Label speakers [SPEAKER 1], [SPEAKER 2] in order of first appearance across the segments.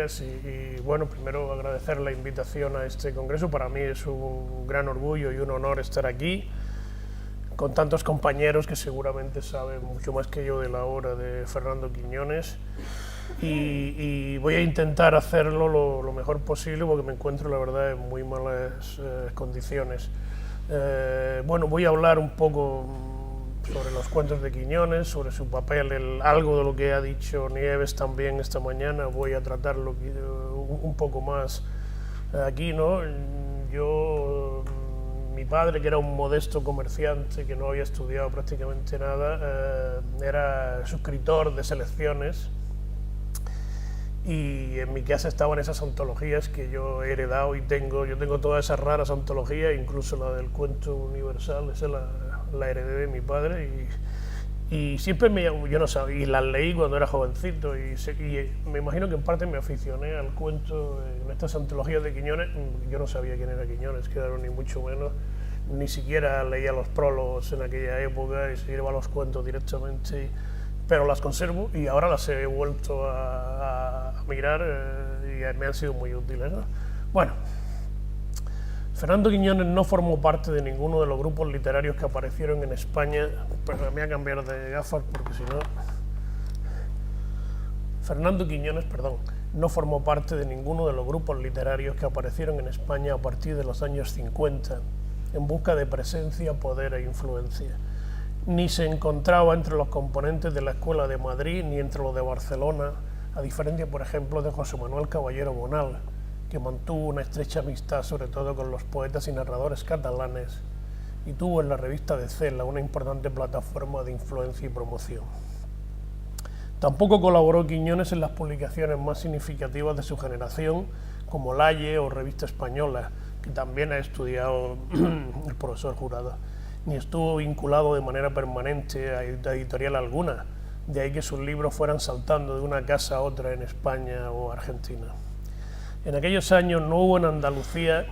[SPEAKER 1] días bueno, primero agradecer la invitación a este congreso. Para mí es un gran orgullo y un honor estar aquí con tantos compañeros que seguramente saben mucho más que yo de la obra de Fernando Quiñones, y voy a intentar hacerlo lo mejor posible porque me encuentro, la verdad, en muy malas condiciones. Bueno, voy a hablar un poco sobre los cuentos de Quiñones, sobre su papel, algo de lo que ha dicho Nieves también esta mañana. Voy a tratarlo un poco más aquí, ¿no? Mi padre, que era un modesto comerciante, que no había estudiado prácticamente nada, era suscriptor de selecciones, y en mi casa estaban esas antologías que yo he heredado y tengo. Yo tengo todas esas raras antologías, incluso la del cuento universal, esa la heredé de mi padre, y siempre yo no sabía, y las leí cuando era jovencito, y me imagino que en parte me aficioné al cuento en estas antologías de Quiñones. Yo no sabía quién era Quiñones, claro, ni mucho menos, ni siquiera leía los prólogos en aquella época y se iba a los cuentos directamente, pero las conservo y ahora las he vuelto a mirar y me han sido muy útiles, ¿no? Bueno, Fernando Quiñones no formó parte de ninguno de los grupos literarios que aparecieron en España. Pero me voy a cambiar de gafas porque si no... Fernando Quiñones, no formó parte de ninguno de los grupos literarios que aparecieron en España a partir de los años 50, en busca de presencia, poder e influencia. Ni se encontraba entre los componentes de la Escuela de Madrid ni entre los de Barcelona, a diferencia, por ejemplo, de José Manuel Caballero Bonal, que mantuvo una estrecha amistad sobre todo con los poetas y narradores catalanes y tuvo en la revista de Cela una importante plataforma de influencia y promoción. Tampoco colaboró Quiñones en las publicaciones más significativas de su generación, como Laye o Revista Española, que también ha estudiado el profesor Jurado, ni estuvo vinculado de manera permanente a editorial alguna, de ahí que sus libros fueran saltando de una casa a otra en España o Argentina. En aquellos años no hubo en Andalucía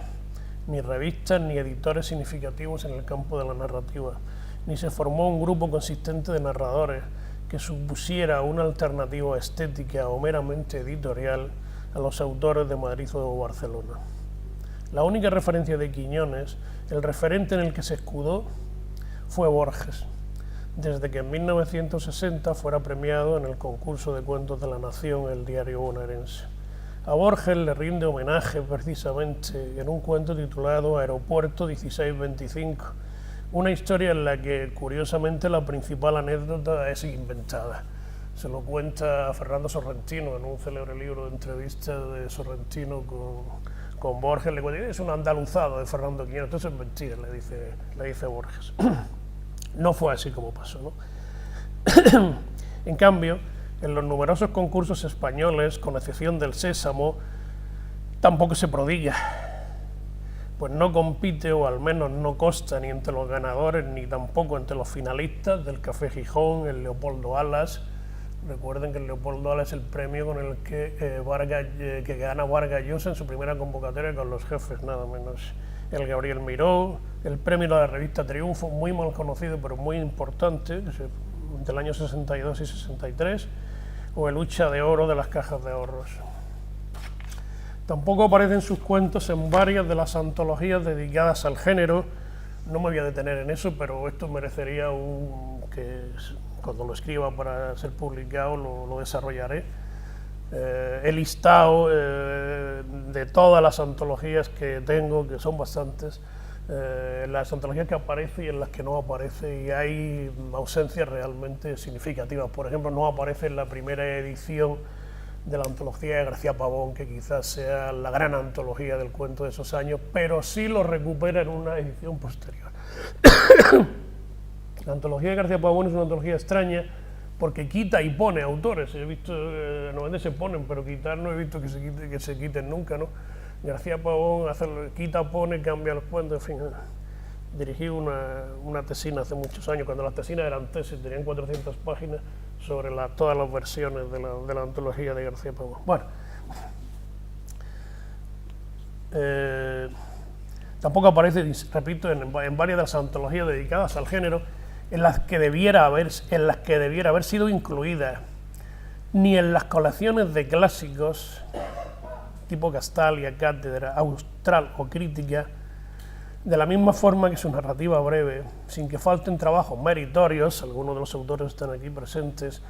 [SPEAKER 1] ni revistas ni editores significativos en el campo de la narrativa, ni se formó un grupo consistente de narradores que supusiera una alternativa estética o meramente editorial a los autores de Madrid o Barcelona. La única referencia de Quiñones, el referente en el que se escudó, fue Borges, desde que en 1960 fuera premiado en el concurso de cuentos de la Nación, el diario bonaerense. A Borges le rinde homenaje precisamente en un cuento titulado Aeropuerto 1625, una historia en la que, curiosamente, la principal anécdota es inventada. Se lo cuenta Fernando Sorrentino en un célebre libro de entrevistas de Sorrentino con Borges. Le cuenta, es un andaluzado de Fernando Quiñones, entonces es mentira, le dice Borges. No fue así como pasó, ¿no? En cambio, en los numerosos concursos españoles, con excepción del Sésamo, tampoco se prodiga, pues no compite, o al menos no consta ni entre los ganadores ni tampoco entre los finalistas del Café Gijón, el Leopoldo Alas. Recuerden que el Leopoldo Alas es el premio con el que gana Vargas Llosa en su primera convocatoria con los jefes, nada menos. El Gabriel Miró, el premio de la revista Triunfo, muy mal conocido pero muy importante, del año 62 y 63, o el Hucha de Oro de las cajas de ahorros. Tampoco aparecen sus cuentos en varias de las antologías dedicadas al género. No me voy a detener en eso, pero esto merecería que cuando lo escriba para ser publicado lo desarrollaré. He listado de todas las antologías que tengo, que son bastantes, las antologías que aparece y en las que no aparece, y hay ausencias realmente significativas. Por ejemplo, no aparece en la primera edición de la antología de García Pavón, que quizás sea la gran antología del cuento de esos años, pero sí lo recupera en una edición posterior. La antología de García Pavón es una antología extraña porque quita y pone autores. He visto, normalmente se ponen, pero quitar no he visto que se quiten nunca, ¿no? García Pavón quita, pone, cambia los cuentos, en fin. Dirigí una tesina hace muchos años, cuando las tesinas eran tesis, tenían 400 páginas, sobre todas las versiones de la antología de García Pavón. Bueno, tampoco aparece, repito, en varias de las antologías dedicadas al género, en las que debiera haber sido incluida, ni en las colecciones de clásicos, tipo Castalia, Cátedra, Austral o Crítica, de la misma forma que su narrativa breve, sin que falten trabajos meritorios, algunos de los autores están aquí presentes,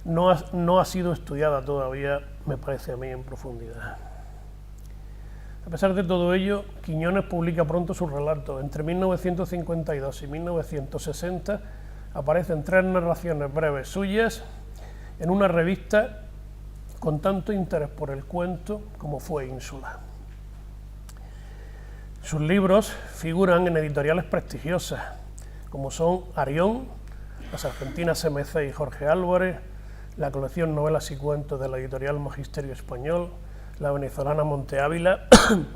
[SPEAKER 1] no ha sido estudiada todavía, me parece a mí, en profundidad. A pesar de todo ello, Quiñones publica pronto su relato. Entre 1952 y 1960 aparecen 3 narraciones breves suyas en una revista con tanto interés por el cuento como fue Ínsula. Sus libros figuran en editoriales prestigiosas, como son Arión, las argentinas MC y Jorge Álvarez, la colección Novelas y Cuentos de la editorial Magisterio Español, la venezolana Monte Ávila,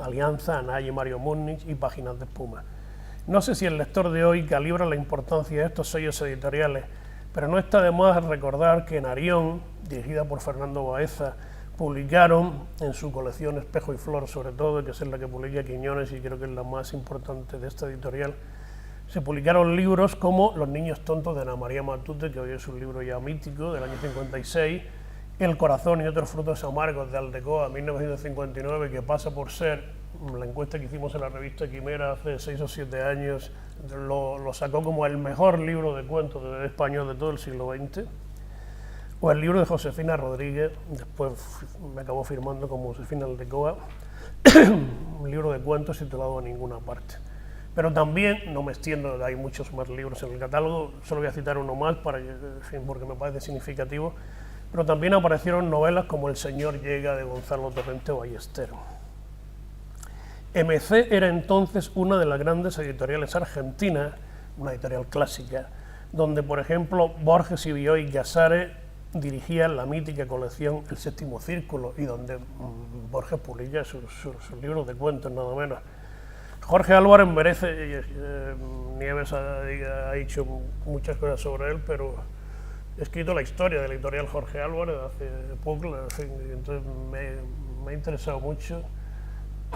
[SPEAKER 1] Alianza, Anay y Mario Múnich y Páginas de Espuma. No sé si el lector de hoy calibra la importancia de estos sellos editoriales, pero no está de más recordar que en Arión, dirigida por Fernando Baeza, publicaron en su colección Espejo y Flor, sobre todo, que es la que publica Quiñones y creo que es la más importante de esta editorial, se publicaron libros como Los niños tontos de Ana María Matute, que hoy es un libro ya mítico del año 56, El corazón y otros frutos amargos de Aldecoa, 1959, que pasa por ser, la encuesta que hicimos en la revista Quimera hace 6 o 7 años, lo sacó como el mejor libro de cuentos de español de todo el siglo XX, o el libro de Josefina Rodríguez, después me acabó firmando como Josefina Aldecoa, un libro de cuentos titulado A ninguna parte. Pero también, no me extiendo, hay muchos más libros en el catálogo, solo voy a citar uno más porque me parece significativo, pero también aparecieron novelas como El señor llega, de Gonzalo Torrente Ballester. MC era entonces una de las grandes editoriales argentinas, una editorial clásica, donde, por ejemplo, Borges y Bioy Casares dirigían la mítica colección El séptimo círculo y donde Borges publica sus libros de cuentos, nada menos. Jorge Álvarez merece, Nieves ha dicho muchas cosas sobre él, pero he escrito la historia de la editorial Jorge Álvarez hace poco, entonces me ha interesado mucho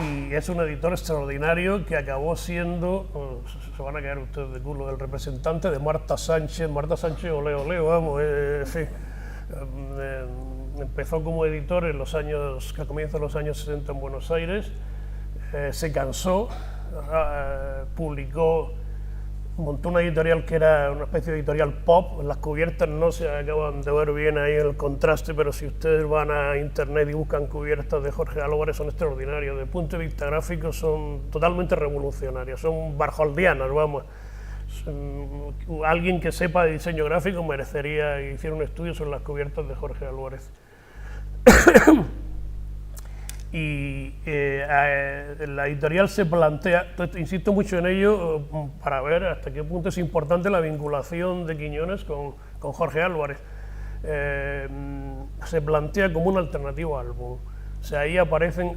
[SPEAKER 1] y es un editor extraordinario que acabó siendo, se van a caer ustedes de culo, el representante de Marta Sánchez, ole, vamos, empezó como editor en los años, que comienzan los años 60 en Buenos Aires, se cansó, publicó, montó una editorial que era una especie de editorial pop. Las cubiertas no se acaban de ver bien ahí el contraste, pero si ustedes van a internet y buscan cubiertas de Jorge Álvarez, son extraordinarias. Desde el punto de vista gráfico son totalmente revolucionarias, son barjoldianas, vamos. Alguien que sepa de diseño gráfico merecería que hiciera un estudio sobre las cubiertas de Jorge Álvarez. Y la editorial se plantea, insisto mucho en ello, para ver hasta qué punto es importante la vinculación de Quiñones con Jorge Álvarez. Se plantea como una alternativa al boom. O sea, ahí aparecen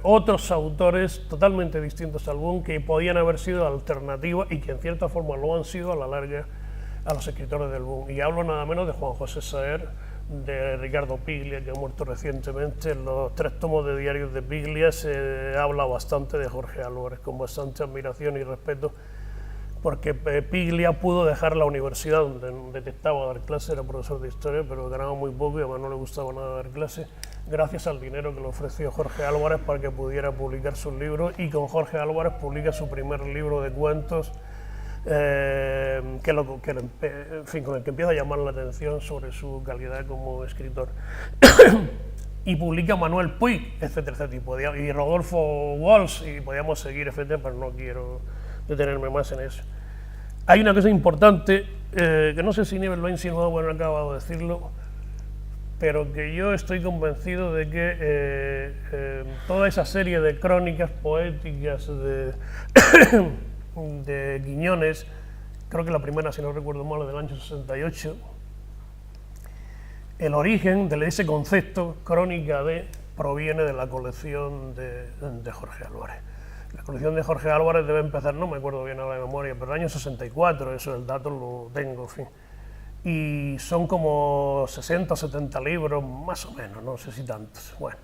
[SPEAKER 1] otros autores totalmente distintos al boom que podían haber sido alternativa y que en cierta forma lo han sido a la larga a los escritores del boom. Y hablo nada menos de Juan José Saer, de Ricardo Piglia, que ha muerto recientemente. En los 3 tomos de diarios de Piglia se habla bastante de Jorge Álvarez, con bastante admiración y respeto, porque Piglia pudo dejar la universidad donde detestaba dar clases, era profesor de historia, pero ganaba muy poco y además no le gustaba nada dar clases, gracias al dinero que le ofreció Jorge Álvarez para que pudiera publicar sus libros, y con Jorge Álvarez publica su primer libro de cuentos, en fin, con el que empieza a llamar la atención sobre su calidad como escritor. Y publica Manuel Puig, etcétera, y Rodolfo Walsh, y podíamos seguir, etcétera, pero no quiero detenerme más en eso. Hay una cosa importante, que no sé si Nieves lo ha insinuado, bueno, he acabado de decirlo, pero que yo estoy convencido de que toda esa serie de crónicas poéticas de Quiñones, creo que la primera, si no recuerdo mal, es del año 68, el origen de ese concepto, crónica proviene de la colección de Jorge Álvarez. La colección de Jorge Álvarez debe empezar, no me acuerdo bien ahora de memoria, pero el año 64, eso el dato lo tengo, en fin. Y son como 60 o 70 libros, más o menos, no sé si tantos, bueno,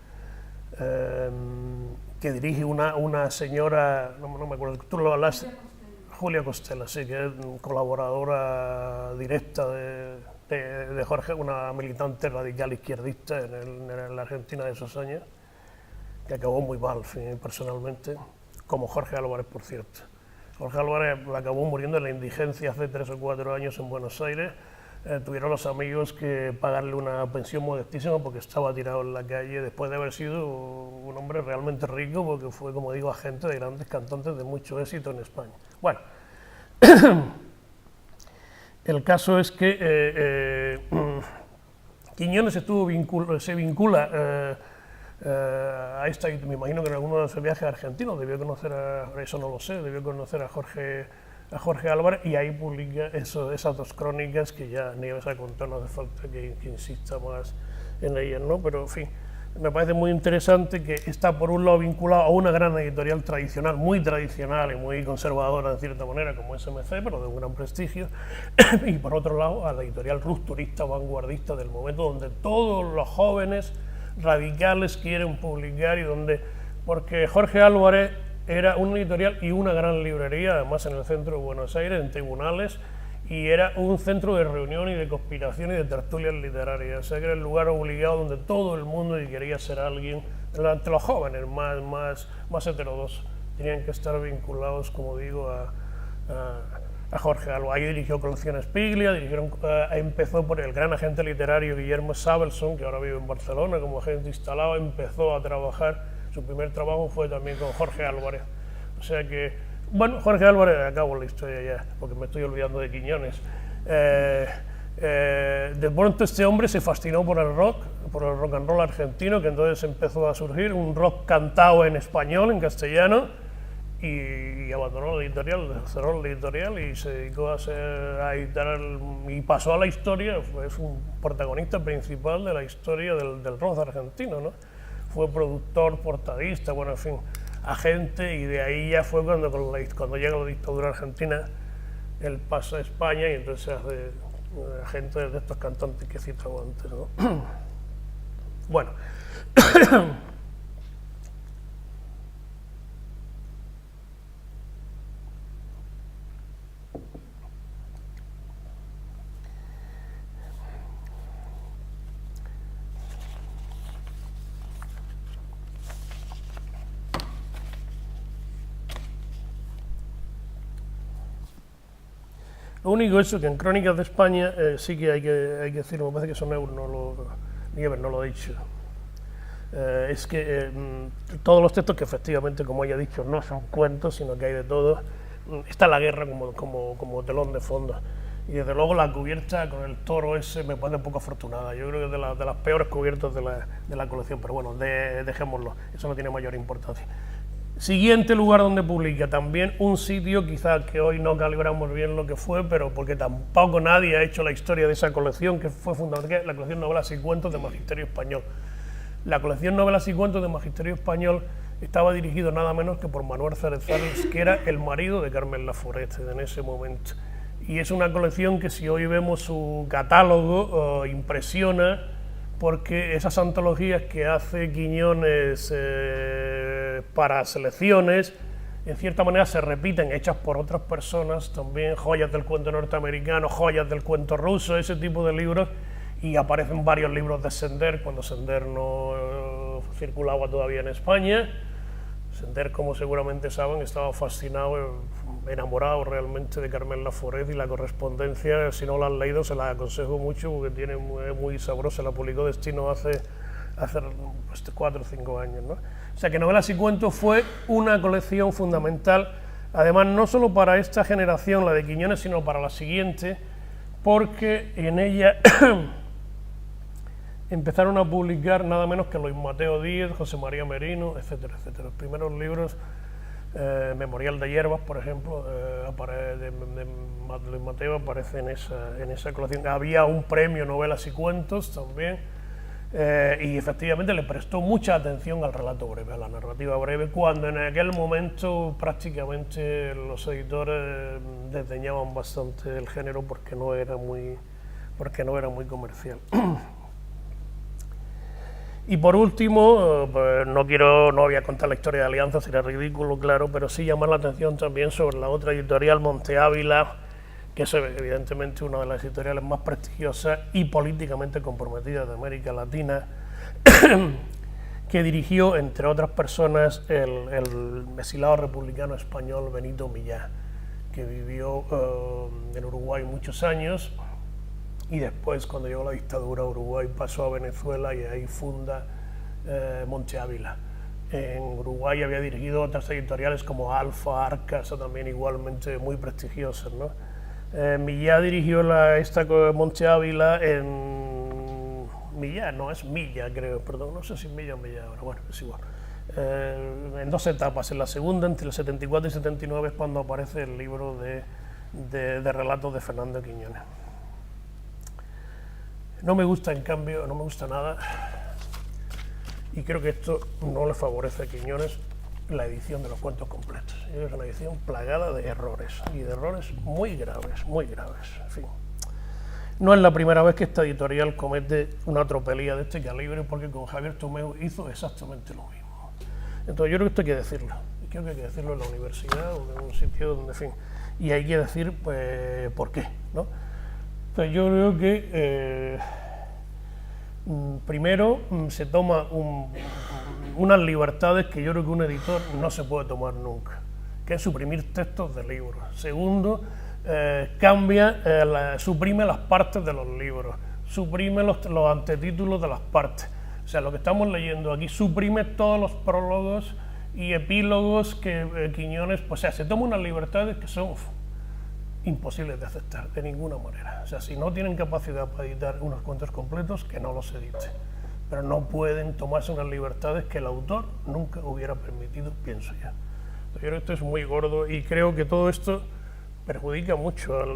[SPEAKER 1] que dirige una señora, no me acuerdo, tú lo hablaste, Julia Costela, sí, que es colaboradora directa de Jorge, una militante radical izquierdista en la Argentina de esos años. que acabó muy mal, personalmente, como Jorge Álvarez, por cierto. Jorge Álvarez acabó muriendo en la indigencia hace 3 o 4 años en Buenos Aires. Tuvieron los amigos que pagarle una pensión modestísima porque estaba tirado en la calle después de haber sido un hombre realmente rico, porque fue, como digo, agente de grandes cantantes de mucho éxito en España. Bueno, el caso es que Quiñones se vincula a esta, me imagino que en alguno de esos viajes argentinos debió conocer eso no lo sé, debió conocer a Jorge Álvarez, y ahí publica esas 2 crónicas que ya Nieves ha contado, no hace falta que insista más en ellas, ¿no? Pero en fin, me parece muy interesante que está por un lado vinculado a una gran editorial tradicional, muy tradicional y muy conservadora en cierta manera, como SMC, pero de un gran prestigio, y por otro lado a la editorial rupturista, vanguardista del momento, donde todos los jóvenes radicales quieren publicar, y donde, porque Jorge Álvarez era una editorial y una gran librería, además en el centro de Buenos Aires, en Tribunales, y era un centro de reunión y de conspiración y de tertulias literarias, o sea que era el lugar obligado donde todo el mundo que quería ser alguien, entre los jóvenes más heterodoxos, tenían que estar vinculados, como digo, a Jorge Álvarez. Ahí dirigió Colecciones Piglia, empezó por el gran agente literario Guillermo Sabelson, que ahora vive en Barcelona como agente instalado, empezó a trabajar. Su primer trabajo fue también con Jorge Álvarez. O sea que, bueno, Jorge Álvarez, acabo la historia ya, porque me estoy olvidando de Quiñones. De pronto este hombre se fascinó por el rock and roll argentino, que entonces empezó a surgir, un rock cantado en español, en castellano, y abandonó la editorial, cerró la editorial y se dedicó a editar, y pasó a la historia, es un protagonista principal de la historia del rock argentino, ¿no? Fue productor, portadista, bueno, en fin, agente, y de ahí ya fue cuando llega la dictadura argentina, él pasa a España y entonces se hace agente de estos cantantes que he citado antes, ¿no? Bueno. Lo único es que en Crónicas de España sí que hay que decirlo, me parece que eso Nieves no lo ha dicho. Es que todos los textos, que efectivamente, como ella ha dicho, no son cuentos, sino que hay de todo, está la guerra como telón de fondo. Y desde luego la cubierta con el toro ese me parece un poco afortunada. Yo creo que es de las peores cubiertas de la colección, pero bueno, dejémoslo, eso no tiene mayor importancia. Siguiente lugar donde publica, también un sitio quizás que hoy no calibramos bien lo que fue, pero porque tampoco nadie ha hecho la historia de esa colección, que fue fundamental, la colección Novelas y Cuentos de Magisterio Español. La colección Novelas y Cuentos de Magisterio Español estaba dirigido nada menos que por Manuel Cerezares, que era el marido de Carmen Laforet en ese momento. Y es una colección que, si hoy vemos su catálogo, impresiona, porque esas antologías que hace Quiñones para selecciones, en cierta manera se repiten, hechas por otras personas, también joyas del cuento norteamericano, joyas del cuento ruso, ese tipo de libros, y aparecen varios libros de Sender, cuando Sender no circulaba todavía en España. Sender, como seguramente saben, estaba fascinado, enamorado realmente de Carmen Laforet, y la correspondencia, si no la han leído, se la aconsejo mucho porque tiene muy sabrosa. La publicó Destino hace 4 o 5 años, ¿no? O sea que Novelas y Cuentos fue una colección fundamental, además no solo para esta generación, la de Quiñones, sino para la siguiente, porque en ella empezaron a publicar nada menos que Luis Mateo Díez, José María Merino, etcétera, etcétera. Los primeros libros, Memorial de Hierbas, por ejemplo, de Luis Mateo, aparece en esa colección. Había un premio Novelas y Cuentos también, y efectivamente le prestó mucha atención al relato breve, a la narrativa breve, cuando en aquel momento prácticamente los editores desdeñaban bastante el género porque no era muy comercial. Y por último, pues no voy a contar la historia de Alianza, sería ridículo, claro, pero sí llamar la atención también sobre la otra editorial, Monte Ávila, que es evidentemente una de las editoriales más prestigiosas y políticamente comprometidas de América Latina, que dirigió, entre otras personas, el exilado republicano español Benito Millán, que vivió en Uruguay muchos años y después, cuando llegó la dictadura a Uruguay, pasó a Venezuela y ahí funda Monte Ávila. En Uruguay había dirigido otras editoriales como Alfa, Arcas, también igualmente muy prestigiosas, ¿no? Millán dirigió esta Monte Ávila en Millán, no es Milla, creo, perdón, no sé si Milla o Millán ahora, bueno, es igual. En dos etapas. En la segunda, entre el 74 y 79, es cuando aparece el libro de relatos de Fernando Quiñones. No me gusta, en cambio, no me gusta nada, y creo que esto no le favorece a Quiñones, la edición de los cuentos completos. Es una edición plagada de errores, y de errores muy graves, en fin. No es la primera vez que esta editorial comete una tropelía de este calibre, porque con Javier Tomeu hizo exactamente lo mismo. Entonces yo creo que esto hay que decirlo, y creo que hay que decirlo en la universidad o en un sitio donde, en fin, y hay que decir, pues, por qué, ¿no? Entonces yo creo que primero se toma unas libertades que yo creo que un editor no se puede tomar nunca, que es suprimir textos de libros. Segundo, suprime las partes de los libros, suprime los antetítulos de las partes. O sea, lo que estamos leyendo aquí suprime todos los prólogos y epílogos que Quiñones, pues, o sea, se toma unas libertades que son imposibles de aceptar de ninguna manera. O sea, si no tienen capacidad para editar unos cuentos completos, que no los edite. Pero no pueden tomarse unas libertades que el autor nunca hubiera permitido, pienso yo. Yo creo que esto es muy gordo y creo que todo esto perjudica mucho a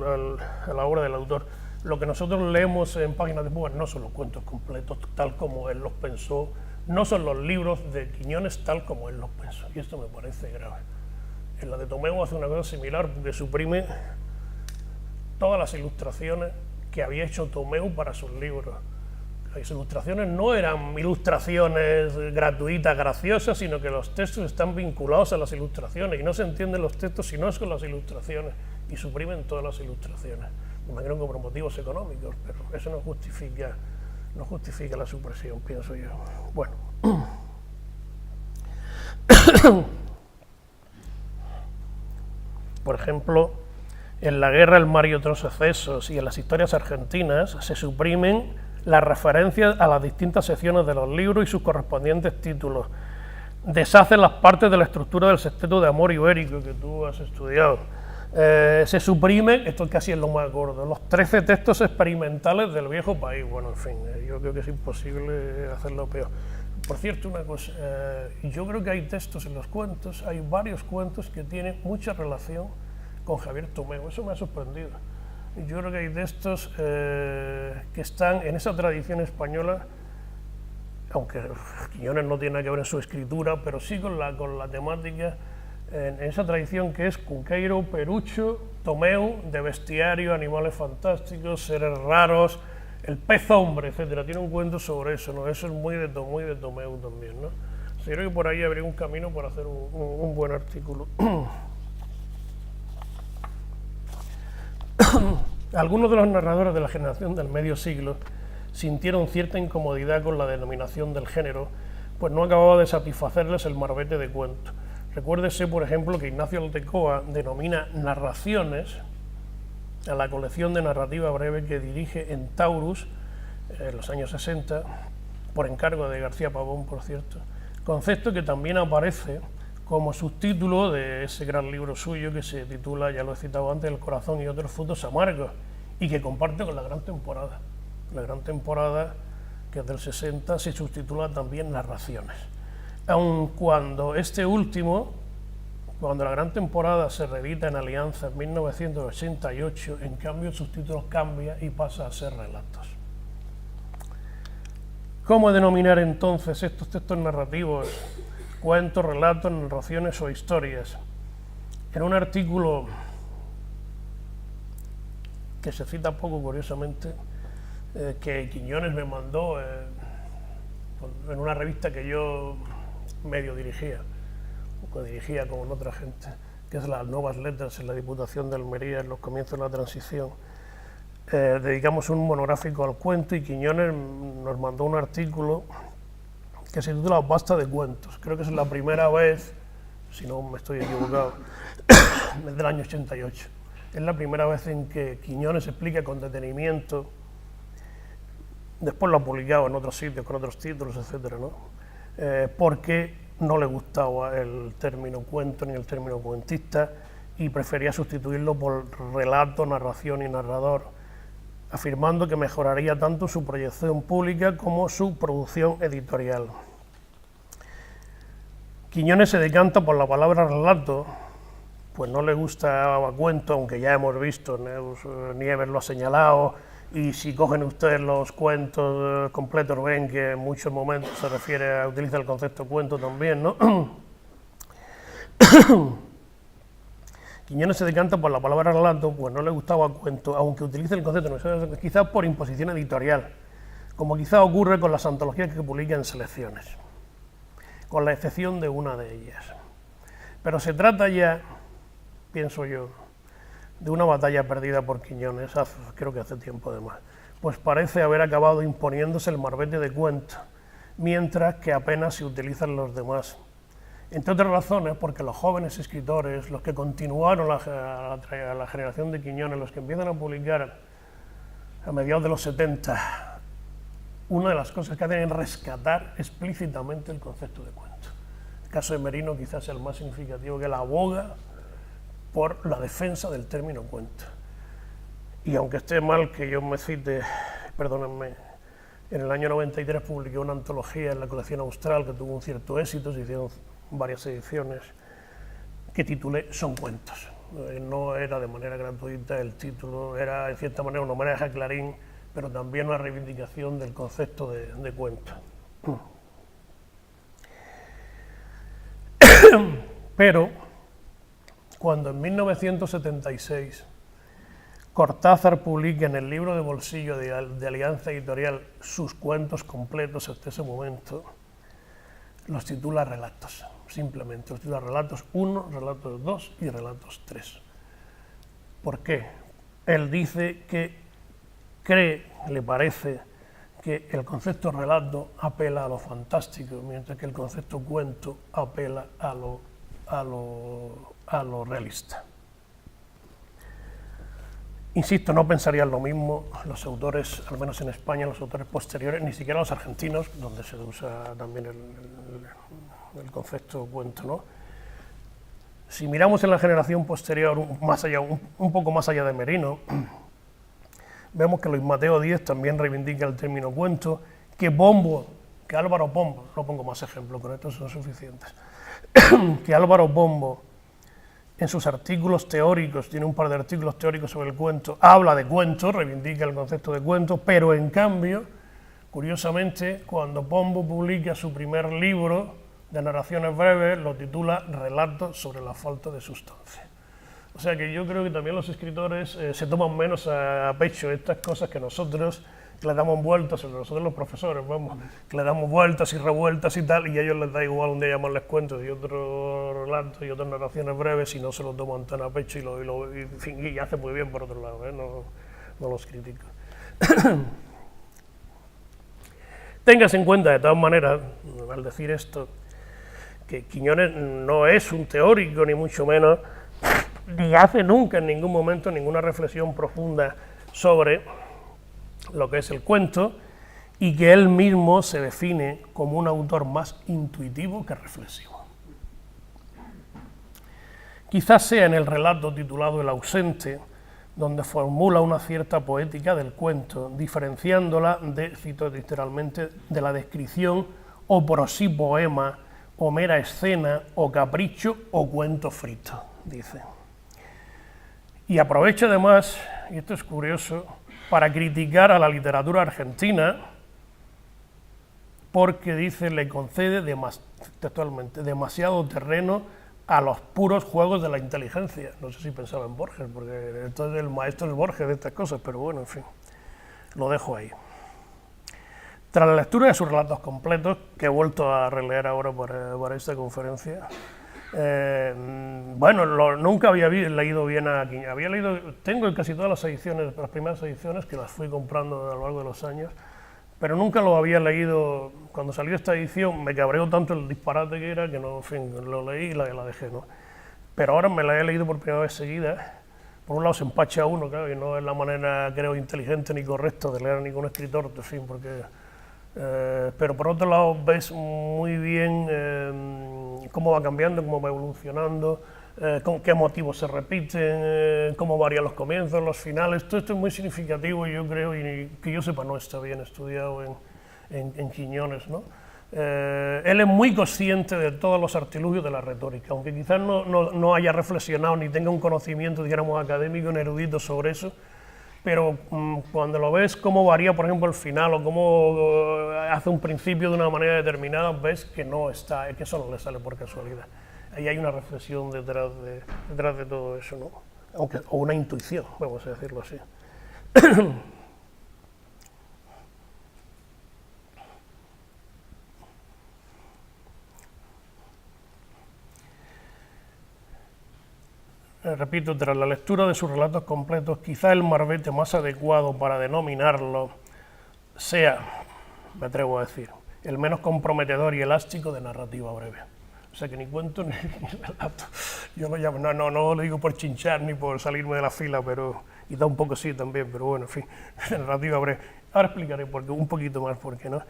[SPEAKER 1] la obra del autor. Lo que nosotros leemos en Páginas de Púas no son los cuentos completos tal como él los pensó, no son los libros de Quiñones tal como él los pensó, y esto me parece grave. En la de Tomeu hace una cosa similar, porque suprime todas las ilustraciones que había hecho Tomeu para sus libros. Las ilustraciones no eran ilustraciones gratuitas, graciosas, sino que los textos están vinculados a las ilustraciones y no se entienden los textos si no es con las ilustraciones, y suprimen todas las ilustraciones. Me imagino que por motivos económicos, pero eso no justifica la supresión, pienso yo. Bueno. Por ejemplo, en La guerra, el mar y otros excesos y en las historias argentinas se suprimen las referencias a las distintas secciones de los libros y sus correspondientes títulos. Deshacen las partes de la estructura del sexteto de amor ibérico que tú has estudiado. Se suprimen, esto casi es lo más gordo, los 13 textos experimentales del viejo país. Bueno, en fin, yo creo que es imposible hacerlo peor. Por cierto, una cosa, yo creo que hay textos en los cuentos, hay varios cuentos que tienen mucha relación con Javier Tomeu, eso me ha sorprendido. Yo creo que hay textos que están en esa tradición española, aunque Quiñones no tiene nada que ver en su escritura, pero sí con la temática, en esa tradición que es Cunqueiro, Perucho, Tomeu, de bestiario, animales fantásticos, seres raros, el pez hombre, etcétera. Tiene un cuento sobre eso, ¿no? Eso es muy de Tomeu también, ¿no? O sea, yo creo que por ahí habría un camino para hacer un buen artículo. Algunos de los narradores de la generación del medio siglo sintieron cierta incomodidad con la denominación del género, pues no acababa de satisfacerles el marbete de cuento. Recuérdese, por ejemplo, que Ignacio Aldecoa denomina narraciones a la colección de narrativa breve que dirige en Taurus en los años 60, por encargo de García Pavón, por cierto, concepto que también aparece como subtítulo de ese gran libro suyo que se titula, ya lo he citado antes, El corazón y otros frutos amargos, y que comparte con La gran temporada. La gran temporada, que es del 60, se subtitula también Narraciones. Aun cuando este último, cuando La gran temporada se reedita en Alianza en 1988, en cambio el subtítulo cambia y pasa a ser Relatos. ¿Cómo denominar entonces estos textos narrativos? Cuentos, relatos, narraciones o historias. En un artículo que se cita poco, curiosamente, que Quiñones me mandó en una revista que yo medio dirigía, o codirigía con otra gente, que es Las Nuevas Letras en la Diputación de Almería en los comienzos de la transición. Dedicamos un monográfico al cuento y Quiñones nos mandó un artículo que se titula Basta de cuentos. Creo que es la primera vez, si no me estoy equivocado, es del año 88. Es la primera vez en que Quiñones explica con detenimiento, después lo ha publicado en otros sitios, con otros títulos, etcétera, ¿no? Por qué no le gustaba el término cuento ni el término cuentista y prefería sustituirlo por relato, narración y narrador, afirmando que mejoraría tanto su proyección pública como su producción editorial. Quiñones se decanta por la palabra relato, pues no le gusta cuento, aunque ya hemos visto, Nieves lo ha señalado, y si cogen ustedes los cuentos completos ven que en muchos momentos se refiere a utilizar el concepto cuento también, ¿no? Quiñones se decanta por la palabra relato, pues no le gustaba cuento, aunque utilice el concepto, quizás por imposición editorial, como quizás ocurre con las antologías que publica en Selecciones, con la excepción de una de ellas. Pero se trata ya, pienso yo, de una batalla perdida por Quiñones, creo que hace tiempo además, pues parece haber acabado imponiéndose el marbete de cuento, mientras que apenas se utilizan los demás. Entre otras razones, porque los jóvenes escritores, los que continuaron a la generación de Quiñones, los que empiezan a publicar a mediados de los 70, una de las cosas que hacen es rescatar explícitamente el concepto de cuento. El caso de Merino quizás sea el más significativo, que él aboga por la defensa del término cuento. Y aunque esté mal que yo me cite, perdónenme, en el año 93 publiqué una antología en la colección Austral que tuvo un cierto éxito, se hicieron varias ediciones, que titulé Son cuentos. No era de manera gratuita, el título era en cierta manera un homenaje a Clarín, pero también una reivindicación del concepto de cuento. Pero cuando en 1976 Cortázar publica en el libro de bolsillo de Alianza Editorial sus cuentos completos hasta ese momento, los titula Relatos, simplemente los titula Relatos 1, Relatos 2 y Relatos 3. ¿Por qué? Él dice que cree, le parece, que el concepto relato apela a lo fantástico, mientras que el concepto cuento apela a lo realista. Insisto, no pensarían lo mismo los autores, al menos en España, los autores posteriores, ni siquiera los argentinos, donde se usa también el concepto cuento, ¿no? Si miramos en la generación posterior, un poco más allá de Merino, vemos que Luis Mateo Díez también reivindica el término cuento, que Álvaro Pombo, no pongo más ejemplos, con estos son suficientes, que Álvaro Pombo, en sus artículos teóricos, tiene un par de artículos teóricos sobre el cuento, habla de cuento, reivindica el concepto de cuento, pero en cambio, curiosamente, cuando Pombo publica su primer libro de narraciones breves, lo titula Relatos sobre la falta de sustancia. O sea que yo creo que también los escritores se toman menos a pecho estas cosas que nosotros, que le damos vueltas, nosotros los profesores, vamos, que le damos vueltas y revueltas y tal, y a ellos les da igual un día llamarles cuentos y otros relatos y otras narraciones breves y no se lo toman tan a pecho y hace muy bien por otro lado, no los critico. Tengas en cuenta de todas maneras, al decir esto, que Quiñones no es un teórico ni mucho menos, ni hace nunca en ningún momento ninguna reflexión profunda sobre lo que es el cuento, y que él mismo se define como un autor más intuitivo que reflexivo. Quizás sea en el relato titulado El ausente, donde formula una cierta poética del cuento, diferenciándola cito literalmente, de la descripción o prosipoema, o mera escena, o capricho, o cuento frito, dice. Y aprovecha además, y esto es curioso, para criticar a la literatura argentina, porque dice, le concede textualmente demasiado terreno a los puros juegos de la inteligencia. No sé si pensaba en Borges, porque entonces el maestro es Borges de estas cosas, pero bueno, en fin, lo dejo ahí. Tras la lectura de sus relatos completos, que he vuelto a releer ahora para esta conferencia, nunca había leído bien a Quiñones. Tengo casi todas las ediciones, las primeras ediciones, que las fui comprando a lo largo de los años, pero nunca lo había leído. Cuando salió esta edición me cabreó tanto el disparate que era que no, en fin, lo leí y la dejé, ¿no? Pero ahora me la he leído por primera vez seguida. Por un lado se empacha uno, claro, y no es la manera, creo, inteligente ni correcta de leer a ningún escritor, en fin, porque... pero por otro lado ves muy bien cómo va cambiando, cómo va evolucionando, con qué motivos se repiten, cómo varían los comienzos, los finales. Todo esto es muy significativo y yo creo, y que yo sepa, no está bien estudiado en Quiñones, ¿no? Él es muy consciente de todos los artilugios de la retórica, aunque quizás no haya reflexionado ni tenga un conocimiento, dijéramos, académico, ni erudito sobre eso, pero cuando lo ves cómo varía, por ejemplo, el final o cómo hace un principio de una manera determinada, ves que no está, que eso no le sale por casualidad. Ahí hay una reflexión detrás de todo eso, ¿no? O una intuición, vamos a decirlo así. Repito, tras la lectura de sus relatos completos, quizá el marbete más adecuado para denominarlo sea, me atrevo a decir, el menos comprometedor y elástico de narrativa breve. O sea que ni cuento ni relato. Yo lo llamo, no lo digo por chinchar ni por salirme de la fila, pero, y da un poco sí también, pero bueno, en fin, narrativa breve. Ahora explicaré un poquito más por qué, ¿no?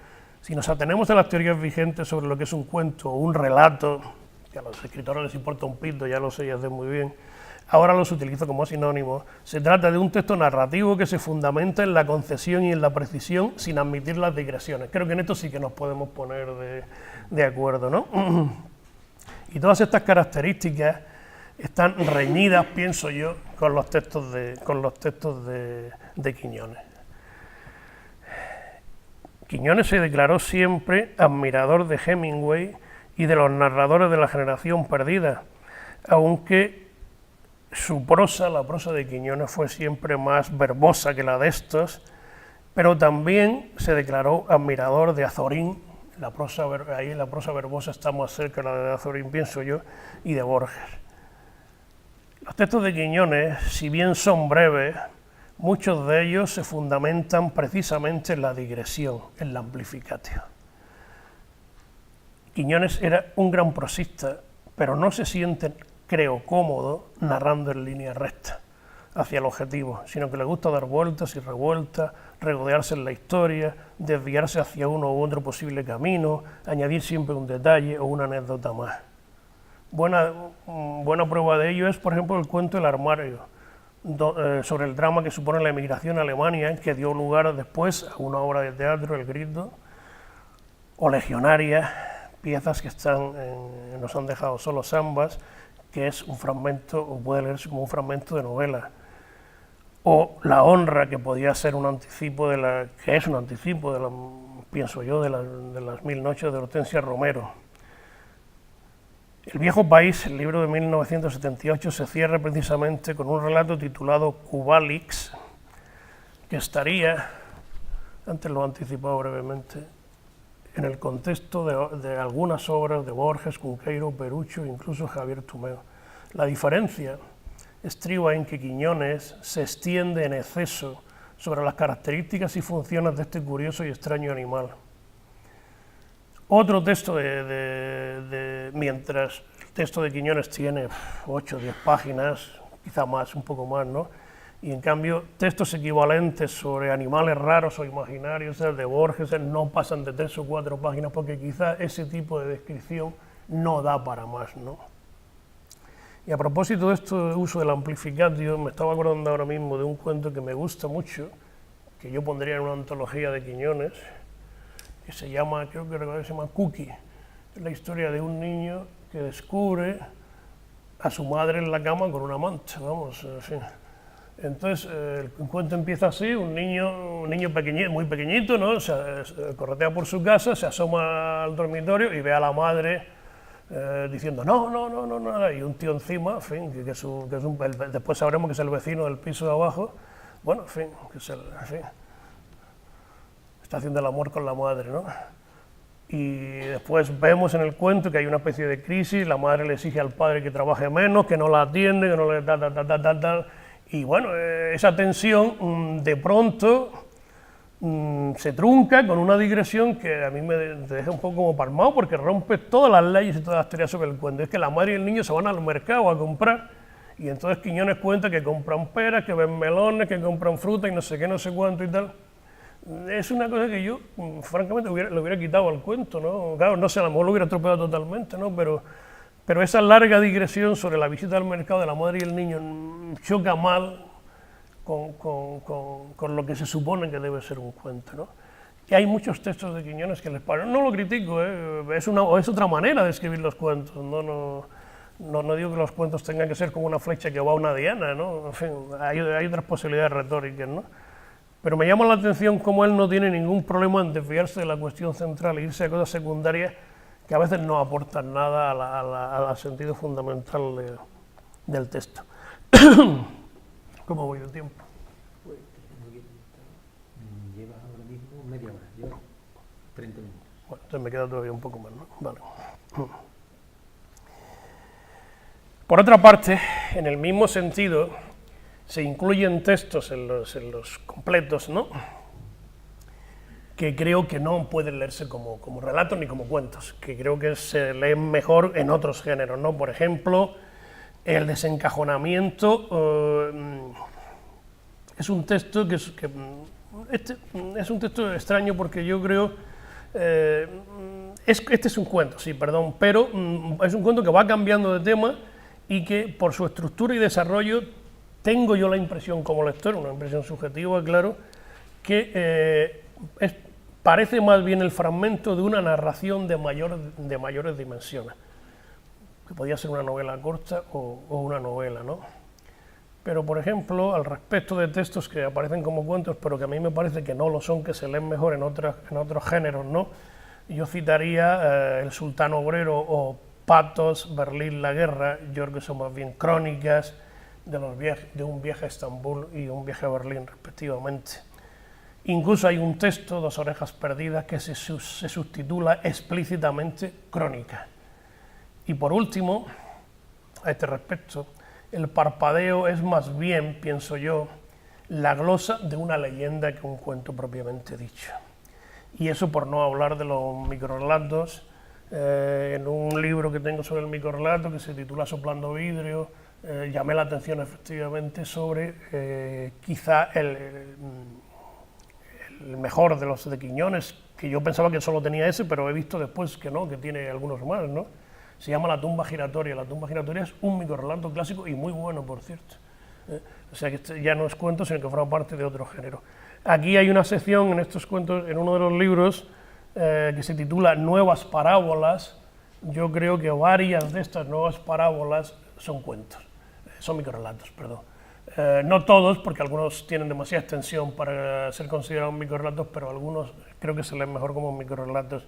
[SPEAKER 1] Si nos atenemos a las teorías vigentes sobre lo que es un cuento o un relato, que a los escritores les importa un pito, ya lo sé, ya sé muy bien, ahora los utilizo como sinónimos. Se trata de un texto narrativo que se fundamenta en la concesión y en la precisión sin admitir las digresiones. Creo que en esto sí que nos podemos poner de acuerdo, ¿no? Y todas estas características están reñidas, pienso yo, con los textos de Quiñones. Quiñones se declaró siempre admirador de Hemingway y de los narradores de la generación perdida, aunque su prosa, la prosa de Quiñones, fue siempre más verbosa que la de estos, pero también se declaró admirador de Azorín. Ahí la prosa verbosa está más cerca de la de Azorín, pienso yo, y de Borges. Los textos de Quiñones, si bien son breves, muchos de ellos se fundamentan precisamente en la digresión, en la amplificatio. Quiñones era un gran prosista, pero no se siente, creo, cómodo narrando en línea recta hacia el objetivo, sino que le gusta dar vueltas y revueltas, regodearse en la historia, desviarse hacia uno u otro posible camino, añadir siempre un detalle o una anécdota más. Buena prueba de ello es, por ejemplo, el cuento El armario, sobre el drama que supone la emigración a Alemania, que dio lugar después a una obra de teatro, El grito, o Legionaria, piezas que nos han dejado solos ambas, que es un fragmento, o puede leerse como un fragmento de novela, o La honra, que podía ser un anticipo pienso yo, de las Mil noches de Hortensia Romero. El viejo país, el libro de 1978, se cierra precisamente con un relato titulado Kubalix, que estaría, antes lo he anticipado brevemente, en el contexto de algunas obras de Borges, Cunqueiro, Perucho e incluso Javier Tumeo. La diferencia estriba en que Quiñones se extiende en exceso sobre las características y funciones de este curioso y extraño animal. Otro texto mientras el texto de Quiñones tiene 8 o 10 páginas, quizá más, un poco más, ¿no? Y en cambio textos equivalentes sobre animales raros o imaginarios de Borges no pasan de 3 o 4 páginas porque quizá ese tipo de descripción no da para más, ¿no? Y a propósito de esto de uso del amplificatio, me estaba acordando ahora mismo de un cuento que me gusta mucho, que yo pondría en una antología de Quiñones, que se llama, creo que se llama Cookie. Es la historia de un niño que descubre a su madre en la cama con un amante, vamos, así. Entonces, el cuento empieza así, un niño pequeñito, muy pequeñito, ¿no? Corretea por su casa, se asoma al dormitorio y ve a la madre diciendo no, nada, y un tío encima, en fin, después sabremos que es el vecino del piso de abajo, bueno, en fin, está haciendo el amor con la madre, ¿no? Y después vemos en el cuento que hay una especie de crisis, la madre le exige al padre que trabaje menos, que no la atiende, que no le tal, y bueno, esa tensión de pronto se trunca con una digresión que a mí me deja un poco como palmado, porque rompe todas las leyes y todas las teorías sobre el cuento. Es que la madre y el niño se van al mercado a comprar, y entonces Quiñones cuenta que compran peras, que ven melones, que compran fruta y no sé qué, no sé cuánto y tal. Es una cosa que yo, francamente, le hubiera quitado al cuento, ¿no? Claro, no sé, a lo mejor lo hubiera atropellado totalmente, ¿no? Pero esa larga digresión sobre la visita al mercado de la madre y el niño choca mal con lo que se supone que debe ser un cuento, ¿no? Y hay muchos textos de Quiñones que les parecen, no lo critico, es otra manera de escribir los cuentos, no digo que los cuentos tengan que ser como una flecha que va a una diana, ¿no? En fin, hay otras posibilidades retóricas, ¿no? Pero me llama la atención cómo él no tiene ningún problema en desviarse de la cuestión central e irse a cosas secundarias que a veces no aportan nada al sentido fundamental del texto. ¿Cómo voy de tiempo?
[SPEAKER 2] Pues llevas ahora mismo media hora, llevas 30 minutos.
[SPEAKER 1] Bueno, entonces me queda todavía un poco más, ¿no? Vale. Por otra parte, en el mismo sentido, se incluyen textos en los completos, ¿no?, que creo que no pueden leerse como relatos ni como cuentos, que creo que se leen mejor en otros géneros, ¿no? Por ejemplo, El desencajonamiento es un texto este es un texto extraño porque yo creo este es un cuento, sí, perdón, pero es un cuento que va cambiando de tema y que por su estructura y desarrollo tengo yo la impresión como lector, una impresión subjetiva, claro, que parece más bien el fragmento de una narración de mayores dimensiones, que podía ser una novela corta o una novela, ¿no? Pero, por ejemplo, al respecto de textos que aparecen como cuentos, pero que a mí me parece que no lo son, que se leen mejor en otros géneros, ¿no? Yo citaría El sultán obrero o Patos, Berlín, la guerra. Yo creo que son más bien crónicas de un viaje a Estambul y un viaje a Berlín, respectivamente. Incluso hay un texto, Dos orejas perdidas, que se subtitula explícitamente Crónica. Y por último, a este respecto, El parpadeo es más bien, pienso yo, la glosa de una leyenda que un cuento propiamente dicho. Y eso por no hablar de los microrelatos. En un libro que tengo sobre el microrelato, que se titula Soplando vidrio, llamé la atención efectivamente sobre quizá el mejor de los de Quiñones, que yo pensaba que solo tenía ese, pero he visto después que no, que tiene algunos más, ¿no? Se llama La tumba giratoria. La tumba giratoria es un microrelato clásico y muy bueno, por cierto. O sea que este ya no es cuento, sino que forma parte de otro género. Aquí hay una sección en estos cuentos, en uno de los libros, que se titula Nuevas parábolas. Yo creo que varias de estas nuevas parábolas son cuentos, son microrelatos, perdón. No todos, porque algunos tienen demasiada extensión para ser considerados microrelatos, pero algunos creo que se leen mejor como microrelatos.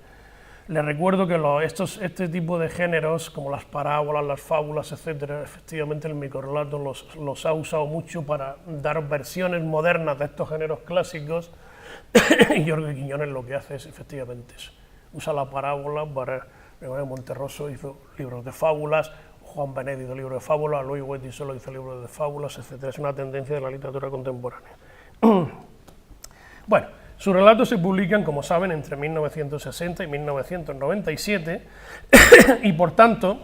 [SPEAKER 1] Les recuerdo que este tipo de géneros, como las parábolas, las fábulas, etcétera, efectivamente el microrelato los ha usado mucho para dar versiones modernas de estos géneros clásicos, y yo creo que Quiñones lo que hace es efectivamente eso. Usa la parábola para... Monterroso hizo libros de fábulas, Juan Benet hizo libros de fábulas, Luis Huetti solo hizo libros de fábulas, etcétera. Es una tendencia de la literatura contemporánea. Bueno, sus relatos se publican, como saben, entre 1960 y 1997, y por tanto,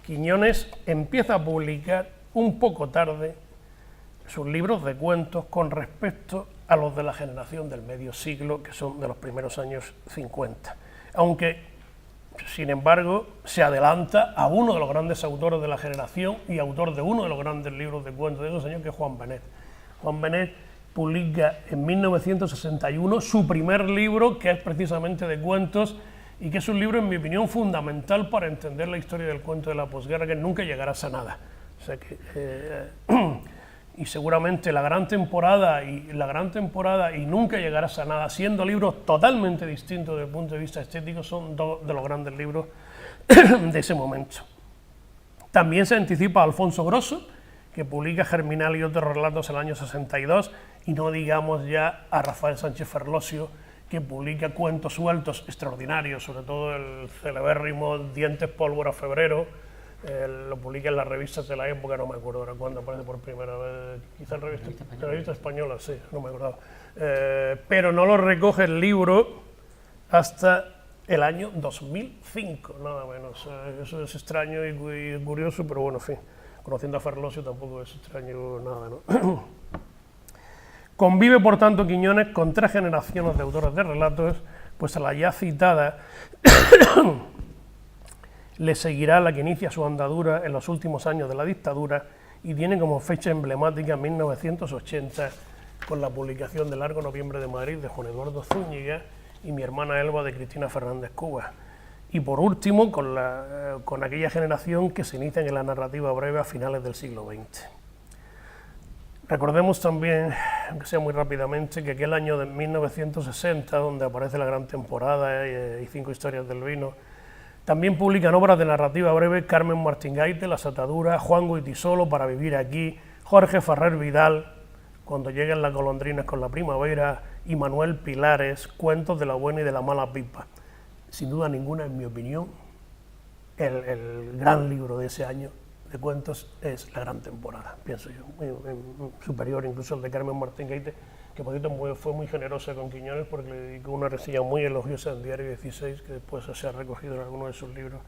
[SPEAKER 1] Quiñones empieza a publicar un poco tarde sus libros de cuentos con respecto a los de la generación del medio siglo, que son de los primeros años 50. Aunque, sin embargo, se adelanta a uno de los grandes autores de la generación y autor de uno de los grandes libros de cuentos de esos años, que es Juan Benet. Juan Benet publica en 1961 su primer libro, que es precisamente de cuentos, y que es un libro, en mi opinión, fundamental para entender la historia del cuento de la posguerra, que nunca llegará a nada. O sea que, y seguramente la gran temporada y Nunca llegarás a nada, siendo libros totalmente distintos desde el punto de vista estético, son dos de los grandes libros de ese momento. También se anticipa a Alfonso Grosso, que publica Germinal y otros relatos en el año 62, y no digamos ya a Rafael Sánchez Ferlosio, que publica cuentos sueltos extraordinarios, sobre todo el celebérrimo Dientes, pólvora, febrero, lo publica en las revistas de la época, no me acuerdo ahora cuándo aparece por primera vez, quizá en la revista española, sí, no me acordaba. Pero no lo recoge el libro hasta el año 2005, nada menos. Eso es extraño y curioso, pero bueno, en fin, conociendo a Ferlosio tampoco es extraño nada, ¿no? Convive, por tanto, Quiñones con 3 generaciones de autores de relatos, pues a la ya citada le seguirá la que inicia su andadura en los últimos años de la dictadura y tiene como fecha emblemática 1980, con la publicación de Largo Noviembre de Madrid de Juan Eduardo Zúñiga y Mi hermana Elba de Cristina Fernández Cubas. Y por último, con aquella generación que se inicia en la narrativa breve a finales del siglo XX. Recordemos también, aunque sea muy rápidamente, que aquel año de 1960, donde aparece La gran temporada y 5 historias del vino, también publican obras de narrativa breve Carmen Martín Gaite, Las ataduras, Juan Goytisolo, Para vivir aquí, Jorge Ferrer Vidal, Cuando lleguen las golondrinas con la primavera, y Manuel Pilares, Cuentos de la buena y de la mala pipa. Sin duda ninguna, en mi opinión, el gran libro de ese año de cuentos es La gran temporada, pienso yo, superior incluso al de Carmen Martín Gaite, que por cierto fue muy generosa con Quiñones porque le dedicó una reseña muy elogiosa en Diario 16, que después se ha recogido en algunos de sus libros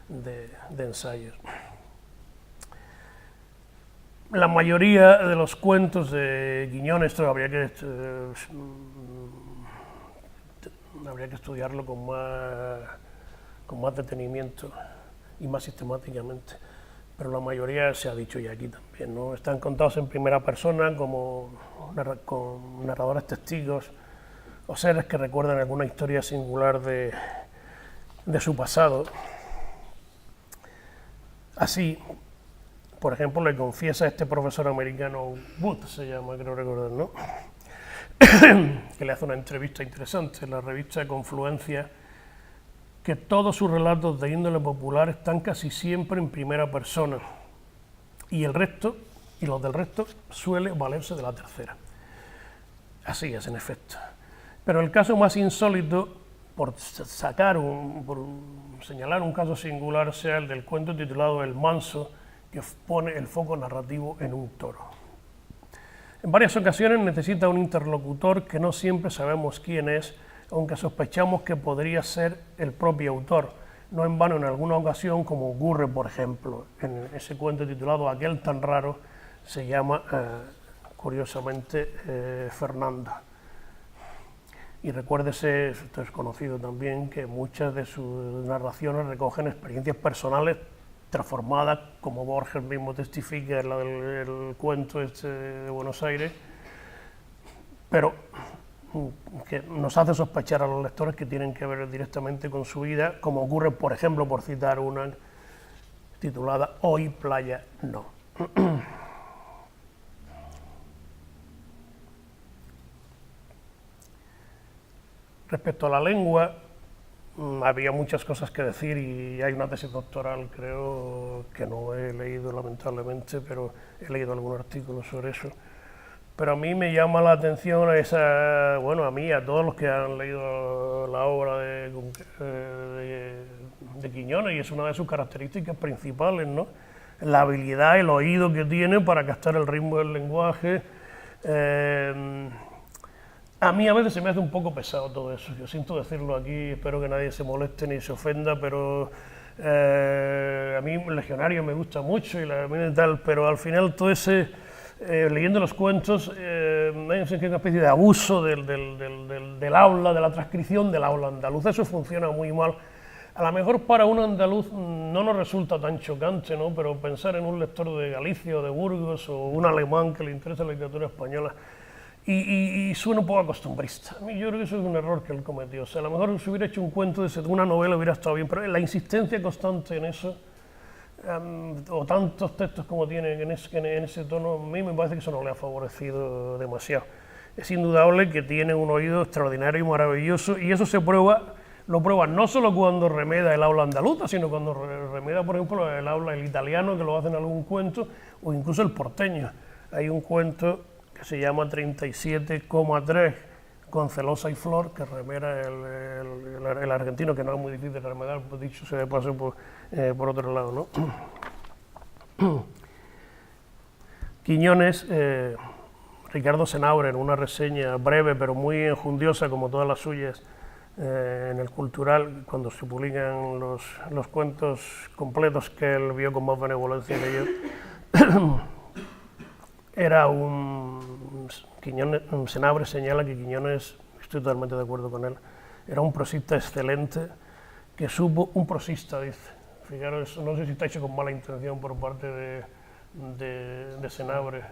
[SPEAKER 1] de ensayos. La mayoría de los cuentos de Quiñones, esto habría que estudiarlo con más detenimiento y más sistemáticamente, pero la mayoría se ha dicho ya aquí también, ¿no? Están contados en primera persona con narradores testigos o seres que recuerdan alguna historia singular de su pasado. Así, por ejemplo, le confiesa a este profesor americano, Wood se llama, creo recordar, ¿no? que le hace una entrevista interesante en la revista Confluencia, que todos sus relatos de índole popular están casi siempre en primera persona y los del resto suele valerse de la tercera. Así es, en efecto. Pero el caso más insólito, por señalar un caso singular, sea el del cuento titulado El manso, que pone el foco narrativo en un toro. En varias ocasiones necesita un interlocutor que no siempre sabemos quién es, aunque sospechamos que podría ser el propio autor. No en vano, en alguna ocasión, como ocurre, por ejemplo, en ese cuento titulado Aquel tan raro, se llama, curiosamente, Fernanda. Y recuérdese, esto es conocido también, que muchas de sus narraciones recogen experiencias personales transformadas, como Borges mismo testifica en el cuento de Buenos Aires, pero que nos hace sospechar a los lectores que tienen que ver directamente con su vida, como ocurre, por ejemplo, por citar una titulada Hoy playa no. Respecto a la lengua, había muchas cosas que decir y hay una tesis doctoral, creo, que no he leído lamentablemente, pero he leído algún artículo sobre eso. Pero a mí me llama la atención a todos los que han leído la obra de Quiñones, y es una de sus características principales, ¿no? La habilidad, el oído que tiene para captar el ritmo del lenguaje. A mí a veces se me hace un poco pesado todo eso, yo siento decirlo aquí, espero que nadie se moleste ni se ofenda, pero a mí Legionario me gusta mucho y tal, pero al final todo ese, leyendo los cuentos, hay una especie de abuso del habla, de la transcripción del habla andaluz, eso funciona muy mal. A lo mejor para un andaluz no nos resulta tan chocante, ¿no? Pero pensar en un lector de Galicia o de Burgos o un alemán que le interesa la literatura española, y suena un poco acostumbrista. A mí yo creo que eso es un error que él cometió. O sea, a lo mejor si hubiera hecho un cuento de una novela hubiera estado bien, pero la insistencia constante en eso, o tantos textos como tiene en ese tono, a mí me parece que eso no le ha favorecido demasiado. Es indudable que tiene un oído extraordinario y maravilloso, y eso lo prueba no solo cuando remeda el habla andaluza, sino cuando remeda, por ejemplo, el italiano, que lo hace en algún cuento, o incluso el porteño. Hay un cuento que se llama 37,3 con Celosa y Flor, que remera el argentino, que no es muy difícil de remedar, pues dicho se de paso por otro lado, ¿no? Quiñones, Ricardo Senabre, en una reseña breve pero muy enjundiosa, como todas las suyas, en el Cultural, cuando se publican los cuentos completos que él vio con más benevolencia que yo, era Senabre señala que Quiñones, estoy totalmente de acuerdo con él, era un prosista excelente, que supo, un prosista, dice, fijaros, no sé si está hecho con mala intención por parte de Senabre,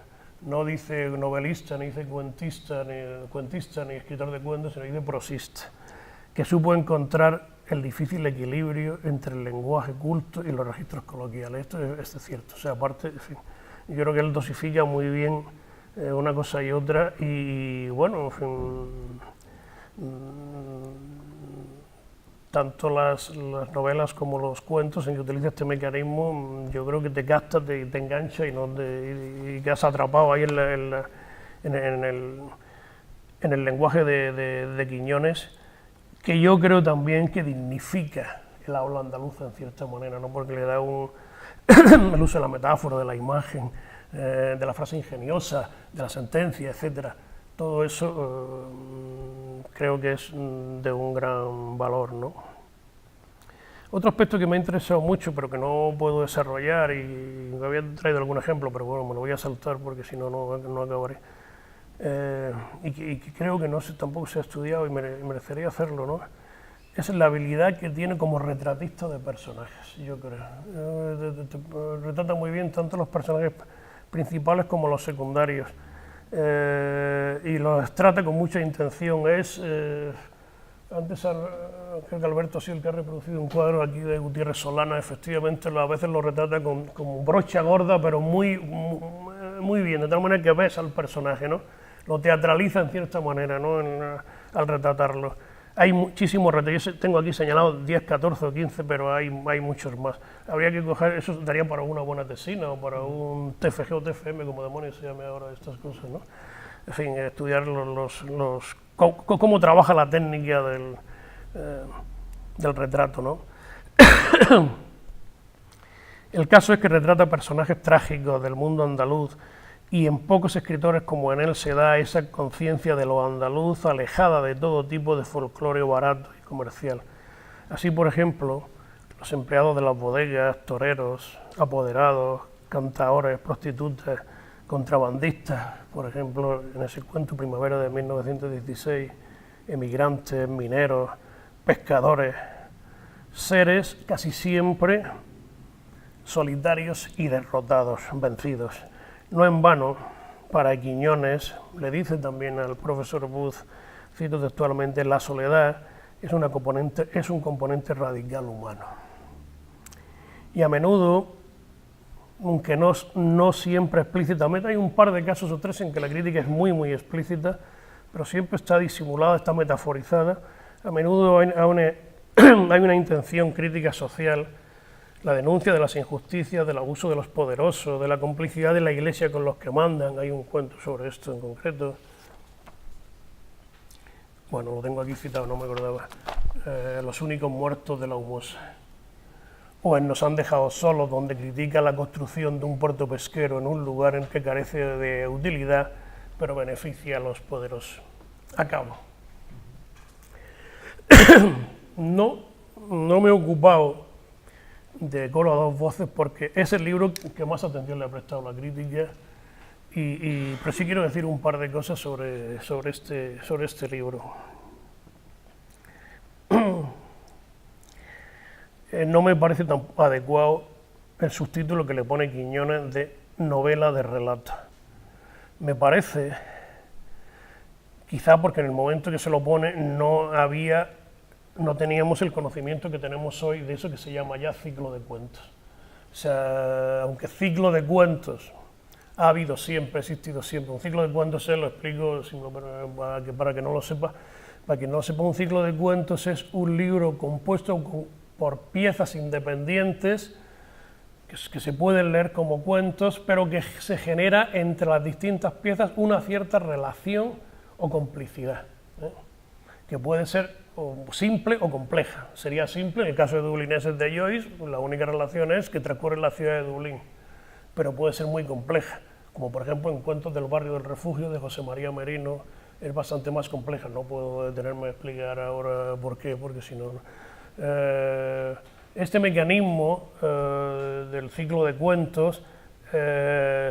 [SPEAKER 1] no dice novelista, ni dice cuentista, ni escritor de cuentos, sino dice prosista, que supo encontrar el difícil equilibrio entre el lenguaje culto y los registros coloquiales. Esto es cierto, o sea, aparte, en fin, yo creo que él dosifica muy bien una cosa y otra, y bueno, en fin, tanto las novelas como los cuentos en que utiliza este mecanismo, yo creo que te capta, te engancha y quedas atrapado ahí en el lenguaje de Quiñones, que yo creo también que dignifica el habla andaluza en cierta manera, ¿no? Porque le da el uso de la metáfora, de la imagen, de la frase ingeniosa, de la sentencia, etcétera. Todo eso creo que es de un gran valor, ¿no? Otro aspecto que me ha interesado mucho, pero que no puedo desarrollar, y me había traído algún ejemplo, pero bueno, me lo voy a saltar porque si no, no acabaré. Y que creo que tampoco se ha estudiado y merecería hacerlo, ¿no? Es la habilidad que tiene como retratista de personajes, yo creo. Retrata muy bien tanto los personajes principales como los secundarios, y los trata con mucha intención. Antes creo que Alberto ha sido el que ha reproducido un cuadro aquí de Gutiérrez Solana, efectivamente a veces lo retrata con brocha gorda, pero muy bien, de tal manera que ves al personaje, ¿no? Lo teatraliza en cierta manera, ¿no? Al retratarlo. Hay muchísimos retratos, yo tengo aquí señalados 10, 14 o 15, pero hay muchos más. Habría que coger, eso daría para una buena tesina o para un TFG o TFM, como demonios se llame ahora estas cosas, ¿no? En fin, estudiar cómo trabaja la técnica del retrato, ¿no? El caso es que retrata personajes trágicos del mundo andaluz, y en pocos escritores como en él se da esa conciencia de lo andaluz alejada de todo tipo de folclore barato y comercial. Así, por ejemplo, los empleados de las bodegas, toreros, apoderados, cantaores, prostitutas, contrabandistas, por ejemplo, en ese cuento Primavera de 1916, emigrantes, mineros, pescadores, seres casi siempre solitarios y derrotados, vencidos. No en vano, para Quiñones, le dice también al profesor Booth, cito textualmente, la soledad es un componente radical humano. Y a menudo, aunque no siempre explícitamente, hay un par de casos o tres en que la crítica es muy explícita, pero siempre está disimulada, está metaforizada. A menudo hay una intención crítica social, la denuncia de las injusticias, del abuso de los poderosos, de la complicidad de la Iglesia con los que mandan. Hay un cuento sobre esto en concreto. Bueno, lo tengo aquí citado, no me acordaba. Los únicos muertos de la Humosa. O en Nos han dejado solos, donde critica la construcción de un puerto pesquero en un lugar en que carece de utilidad, pero beneficia a los poderosos. Acabo. No me he ocupado de Coro a dos voces porque es el libro que más atención le ha prestado la crítica, pero sí quiero decir un par de cosas sobre este libro. No me parece tan adecuado el subtítulo que le pone Quiñones de novela de relato. Me parece, quizá porque en el momento que se lo pone no teníamos el conocimiento que tenemos hoy de eso que se llama ya ciclo de cuentos. O sea, aunque ciclo de cuentos ha habido siempre, ha existido siempre. Un ciclo de cuentos lo explico para que no lo sepa. Para quien no lo sepa, un ciclo de cuentos es un libro compuesto por piezas independientes que se pueden leer como cuentos, pero que se genera entre las distintas piezas una cierta relación o complicidad, que puede ser simple o compleja. Sería simple, en el caso de Dublineses de Joyce, la única relación es que transcurre en la ciudad de Dublín. pero puede ser muy compleja, como por ejemplo en Cuentos del barrio del refugio de José María Merino, es bastante más compleja, no puedo detenerme a explicar ahora por qué, porque si no... este mecanismo del ciclo de cuentos que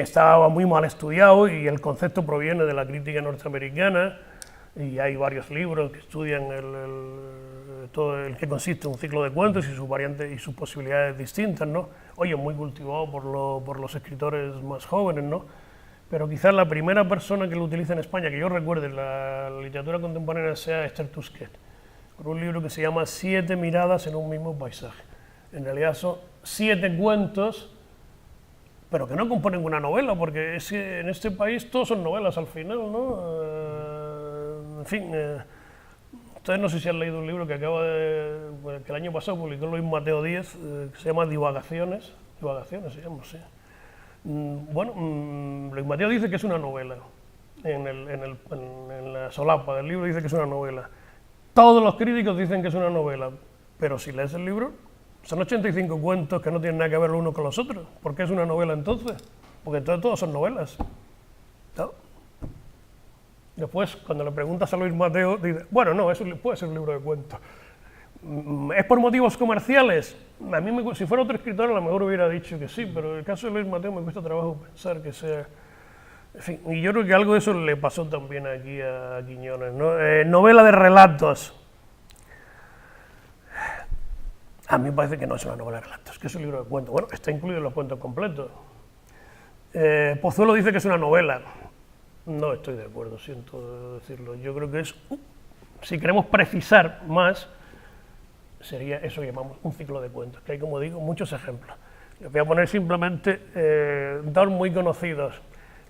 [SPEAKER 1] estaba muy mal estudiado, y el concepto proviene de la crítica norteamericana, y hay varios libros que estudian todo el que consiste un ciclo de cuentos y sus variantes y sus posibilidades distintas, ¿no? Oye, muy cultivado por los escritores más jóvenes, ¿no? Pero quizás la primera persona que lo utiliza en España, que yo recuerde en la literatura contemporánea, sea Esther Tusquet, con un libro que se llama 7 miradas en un mismo paisaje. En realidad son 7 cuentos, pero que no componen una novela, porque es que en este país todos son novelas al final, ¿no? En fin, ustedes no sé si han leído un libro que que el año pasado publicó Luis Mateo Díez, que se llama Divagaciones se llama, sí. Bueno, Luis Mateo dice que es una novela, en la solapa del libro dice que es una novela. Todos los críticos dicen que es una novela, pero si lees el libro, son 85 cuentos que no tienen nada que ver los unos con los otros. ¿Por qué es una novela entonces? Porque entonces todos son novelas, ¿no? Después, cuando le preguntas a Luis Mateo, dice, bueno, no, eso puede ser un libro de cuentos. ¿Es por motivos comerciales? A mí, si fuera otro escritor, a lo mejor hubiera dicho que sí, pero en el caso de Luis Mateo me cuesta trabajo pensar que sea... En fin, y yo creo que algo de eso le pasó también aquí a Quiñones, ¿no? Novela de relatos. A mí me parece que no es una novela de relatos, que es un libro de cuentos. Bueno, está incluido en los cuentos completos. Pozuelo dice que es una novela. No estoy de acuerdo, siento decirlo. Yo creo que es, si queremos precisar más, sería eso que llamamos un ciclo de cuentos, que hay, como digo, muchos ejemplos. Les voy a poner simplemente dos muy conocidos.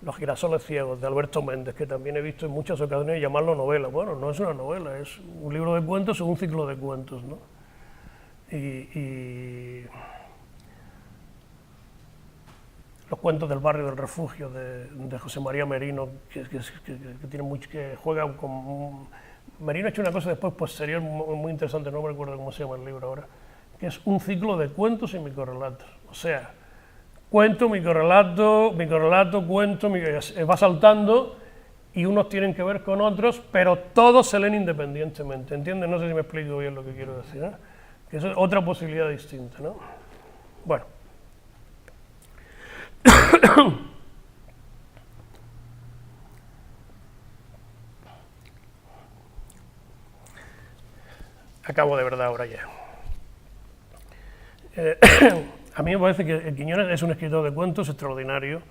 [SPEAKER 1] Los girasoles ciegos, de Alberto Méndez, que también he visto en muchas ocasiones llamarlo novela. Bueno, no es una novela, es un libro de cuentos o un ciclo de cuentos, ¿no? Y los cuentos del barrio del refugio de José María Merino, que tiene mucho, que juega con... Merino ha hecho una cosa después posterior muy interesante, no me recuerdo cómo se llama el libro ahora, que es un ciclo de cuentos y microrelatos. O sea, cuento, microrelato, cuento, va saltando, y unos tienen que ver con otros, pero todos se leen independientemente, ¿entiendes? No sé si me explico bien lo que quiero decir, ¿eh? Que eso es otra posibilidad distinta, ¿no? Bueno. Acabo de verdad ahora ya. A mí me parece que Quiñones es un escritor de cuentos extraordinario,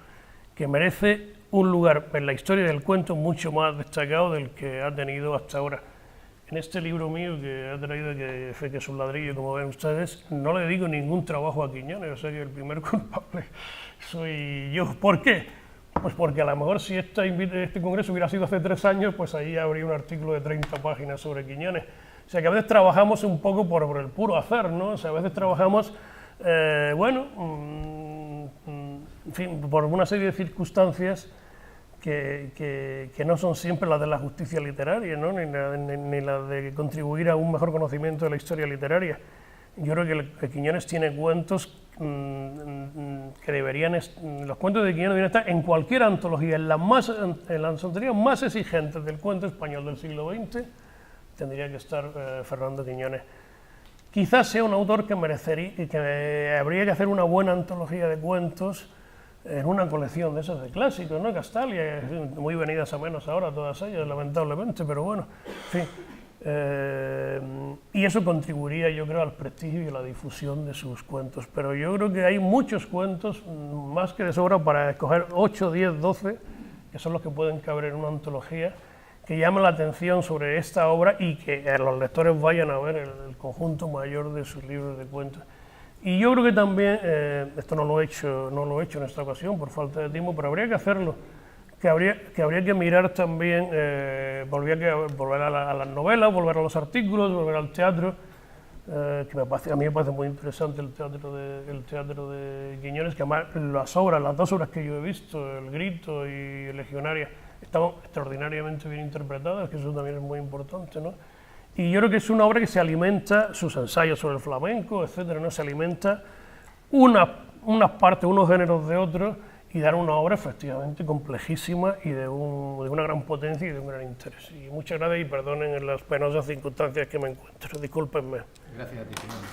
[SPEAKER 1] que merece un lugar en la historia del cuento mucho más destacado del que ha tenido hasta ahora. En este libro mío que ha traído, que es un ladrillo, como ven ustedes, no le digo ningún trabajo a Quiñones, o sea que el primer culpable soy yo. ¿Por qué? Pues porque a lo mejor si este congreso hubiera sido hace 3 años, pues ahí habría un artículo de 30 páginas sobre Quiñones. O sea que a veces trabajamos un poco por el puro hacer, ¿no? O sea, a veces trabajamos, en fin, por una serie de circunstancias que no son siempre las de la justicia literaria, ¿no? ni las de contribuir a un mejor conocimiento de la historia literaria. Yo creo que Quiñones tiene cuentos que deberían... Los cuentos de Quiñones deberían estar en cualquier antología, en las antologías más exigentes del cuento español del siglo XX, tendría que estar Fernando Quiñones. Quizás sea un autor que habría que hacer una buena antología de cuentos en una colección de esas de clásicos, ¿no? Castalia, muy venidas a menos ahora todas ellas, lamentablemente, pero bueno, en fin. Y eso contribuiría, yo creo, al prestigio y a la difusión de sus cuentos. Pero yo creo que hay muchos cuentos, más que de sobra, para escoger 8, 10, 12, que son los que pueden caber en una antología, que llamen la atención sobre esta obra y que los lectores vayan a ver el conjunto mayor de sus libros de cuentos. Y yo creo que también, esto no lo he hecho en esta ocasión por falta de tiempo, pero habría que hacerlo, que habría que mirar también, volver a las novelas, volver a los artículos, volver al teatro, que a mí me parece muy interesante el teatro de Quiñones, que además las 2 obras que yo he visto, El Grito y Legionaria, estaban extraordinariamente bien interpretadas, que eso también es muy importante, ¿no? Y yo creo que es una obra que se alimenta, sus ensayos sobre el flamenco, etcétera, ¿no? Se alimenta unas partes, unos géneros de otros, y dar una obra efectivamente complejísima y de una gran potencia y de un gran interés. Y muchas gracias y perdonen en las penosas circunstancias que me encuentro. Discúlpenme.
[SPEAKER 2] Gracias a ti, Fernando.